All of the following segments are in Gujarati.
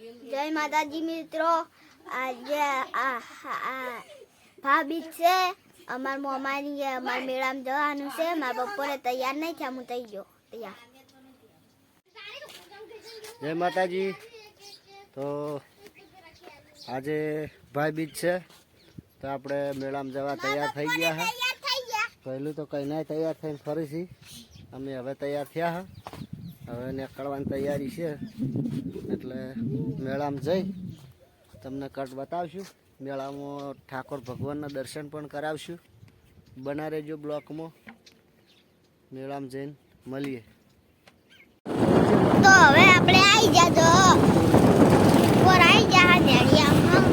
જય માતાજી મિત્રો, આજે ભાભી છે અમાર મોમાની અમાર મેળામાં જવાનું છે. મારા બપોરે તૈયાર નહીં થયા, હું થઈ ગયો તૈયાર. જય માતાજી. તો આજે ભાઈ બીજ છે તો આપણે મેળામાં જવા તૈયાર થઈ ગયા હા. પહેલું તો કંઈ નહીં તૈયાર થઈને ફરીથી અમે હવે તૈયાર થયા હા. હવે નીકળવાની તૈયારી છે એટલે મેળામાં જઈ તમને કટ બતાવશું. મેળામાં ઠાકોર ભગવાનના દર્શન પણ કરાવશું. બના રહેજો બ્લોકમાં. મેળામાં જઈને મળીએ. તો હવે આપણે આવી જાજો ઉપર આવી જા નેડિયામાં.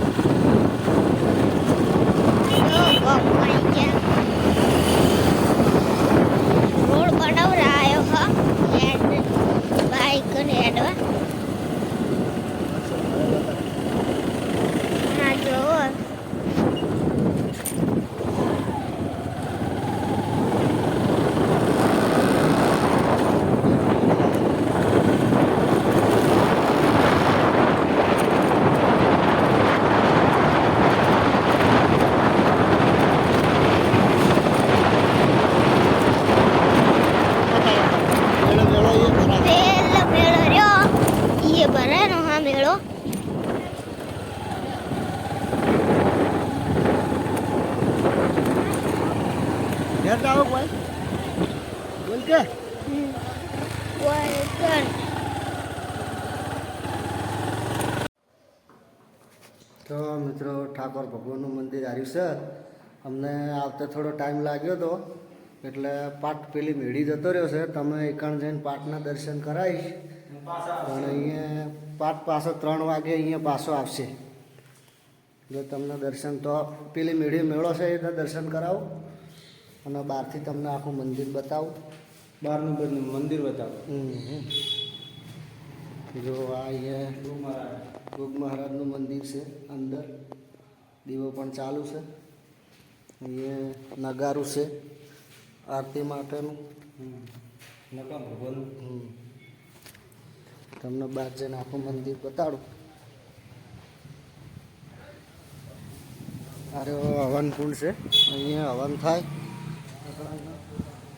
રોડ બનાવરાયો હા બાઈક ને હેડવા. હા જોવો મેળો. તો મિત્રો ઠાકોર ભગવાનનું મંદિર આવ્યું છે. અમને આવતે થોડો ટાઈમ લાગ્યો હતો એટલે પાટ પેલી મેળી જતો રહ્યો છે. તમે એકણ જઈને પાટના દર્શન કરાવીશ પણ અહીંયા પાટ પાછો 3 વાગે અહીંયા પાછો આવશે. જો તમને દર્શન તો પેલી મેળી મેળો છે એ દર્શન કરાવું અને બહારથી તમને આખું મંદિર બતાવું. બહારનું બધું મંદિર બતાવો. જો આ અહીંયા ગુગ મહારાજનું મંદિર છે. અંદર દીવો પણ ચાલુ છે. અહીંયા નગારું છે આરતી માટેનું. નકા ભગવાન તમને બહાર જઈને આખું મંદિર બતાડું. અરે હવન કુંડ છે. અહીંયા હવન થાય.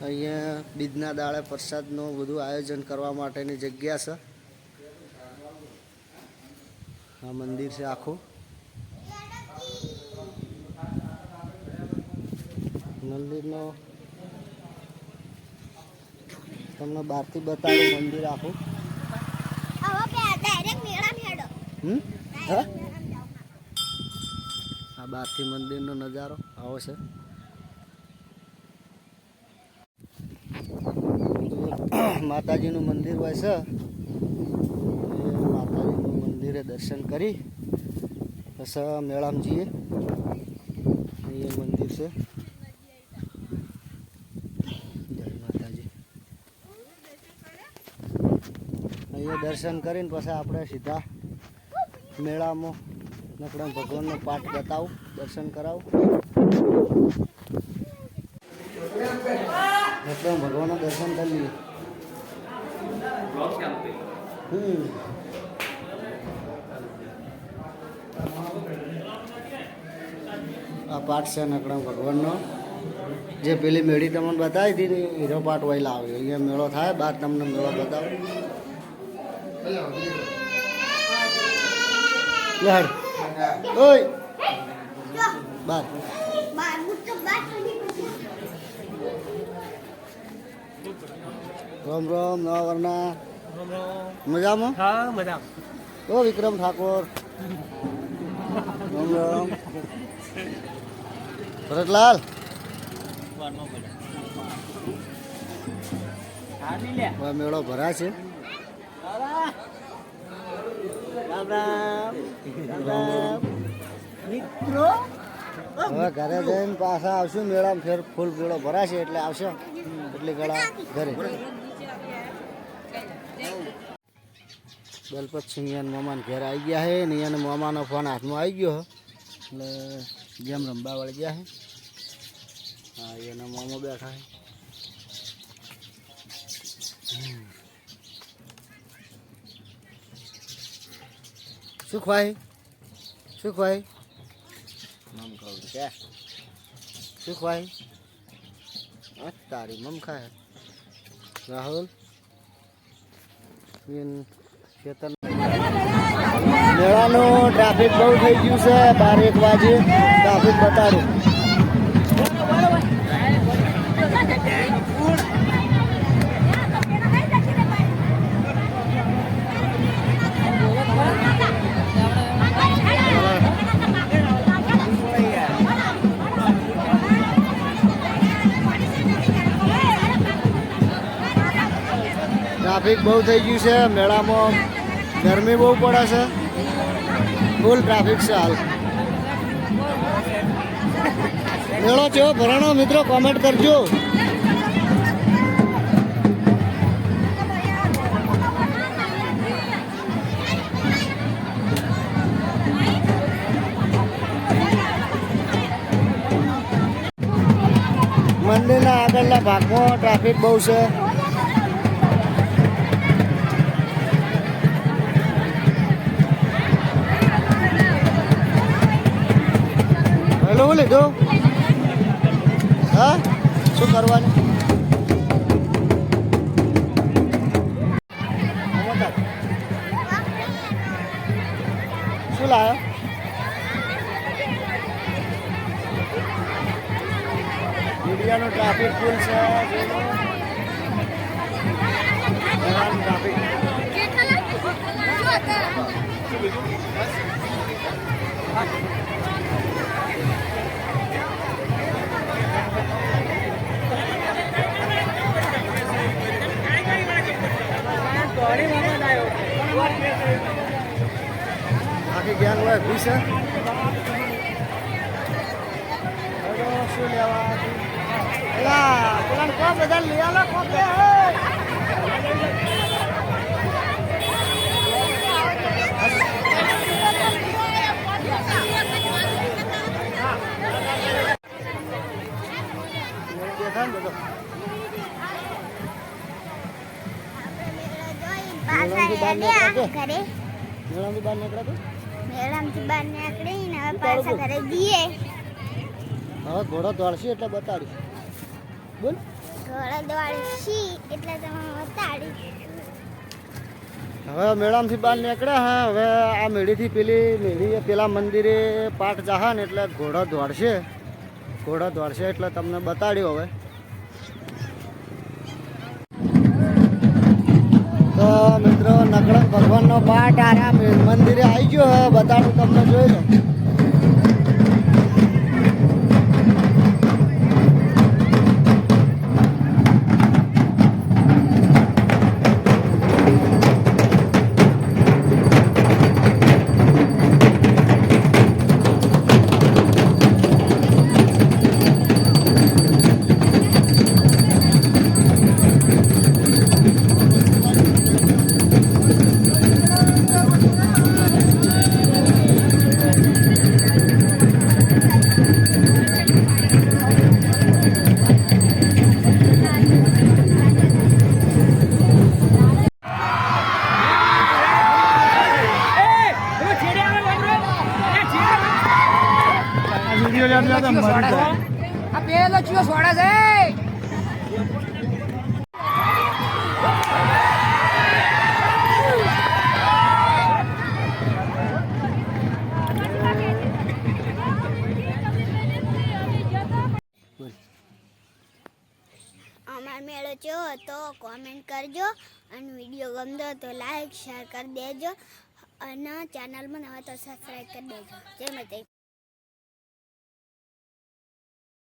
અહીંયા બીજના દાડે પ્રસાદનું બધું આયોજન કરવા માટેની જગ્યા છે. આ મંદિર છે આખું. મંદિરનો તમને બહારથી બતાવું મંદિર આખું. આ બહારથી મંદિરનો નજારો આવો છે. માતાજીનું મંદિર હોય છે. માતાજીનું મંદિરે દર્શન કરી પછી મેળામાં જઈએ. અહીંયા મંદિર છે. જય માતાજી. અહીંયા દર્શન કરીને પછી આપણે સીધા મેળામાં નકડા ભગવાનનો પાઠ બતાવું, દર્શન કરાવું. નકડા ભગવાનના દર્શન કરી લઈએ. આ પાઠ છે નકડા ભગવાનનો. જે પેલી મેળી તમને બતાવી હતી ને હીરો પાઠ વહેલા આવ્યો. અહીંયા મેળો થાય બહાર તમને મેળો બતાવો. લહેડ ઓય બાર રામ રામ નવા વરના. મજામાં? હા મજા. ઓ વિક્રમ ઠાકોર. રામ રામ. ભરતલાલ મેળો ભરા છે. મિત્રો હવે ઘરે જઈને પાછા આવશું. મેળામાં ફેર ફૂલ મેળો ભરાશે એટલે આવશે એટલે ગળા ઘરે. દલપત સિંહ મામાને ઘેર આવી ગયા છે ને એને મામાનો ફોન હાથમાં આવી ગયો એટલે જેમ રમવા વળી ગયા છે. હા એના મામા બેઠા છે. શું ખવાય શું ખવાય મમ ખાવું છે શું ખવાય તારી મમ ખાય રાહુલ ચેતન મેળાનું ટ્રાફિક બહુ થઈ ગયું છે 12-1 વાગે ટ્રાફિક બતાડું ટ્રાફિક બહુ થઈ ગયું છે મેળામાં ગરમી બહુ પડે છે ફૂલ ટ્રાફિક છે હાલ મેળો કેવો ભરાણો મિત્રો કોમેન્ટ કરજો મંદિરના આગળના ભાગમાં ટ્રાફિક બહુ છે શું લીધું હા શું કરવાનું શું લાવ્યો મીડિયાનો ટ્રાફિક ફૂલ છે ટ્રાફિક આખી જ્ઞાન હોય ભી છે શું લેવા પેલા કો બધા લઈ આલો કોપે હવે ઘોડો દોડશે એટલે બતાડી બોલ ઘોડો દોડશી એટલે તમે બતાડી હવે મેળામાંથી બહાર નીકળ્યા હા હવે આ મેળીથી મેળી પેલા મંદિરે પાઠ જાહા ને એટલે ઘોડો દોડશે એટલે તમને બતાડ્યું હવે તો મિત્રો નકળંગ ભગવાનનો પાઠ આ મંદિરે આવી ગયો હવે બતાડું તમને જોઈ લો આ પેલો ચિયો સોડા છે અમારો મેળો કેવો હતો કોમેન્ટ કરજો અને વિડીયો ગમતો તો લાઈક શેર કરી દેજો અને ચેનલમાં નવા તો સબસ્ક્રાઈબ કરી દેજો જય માતા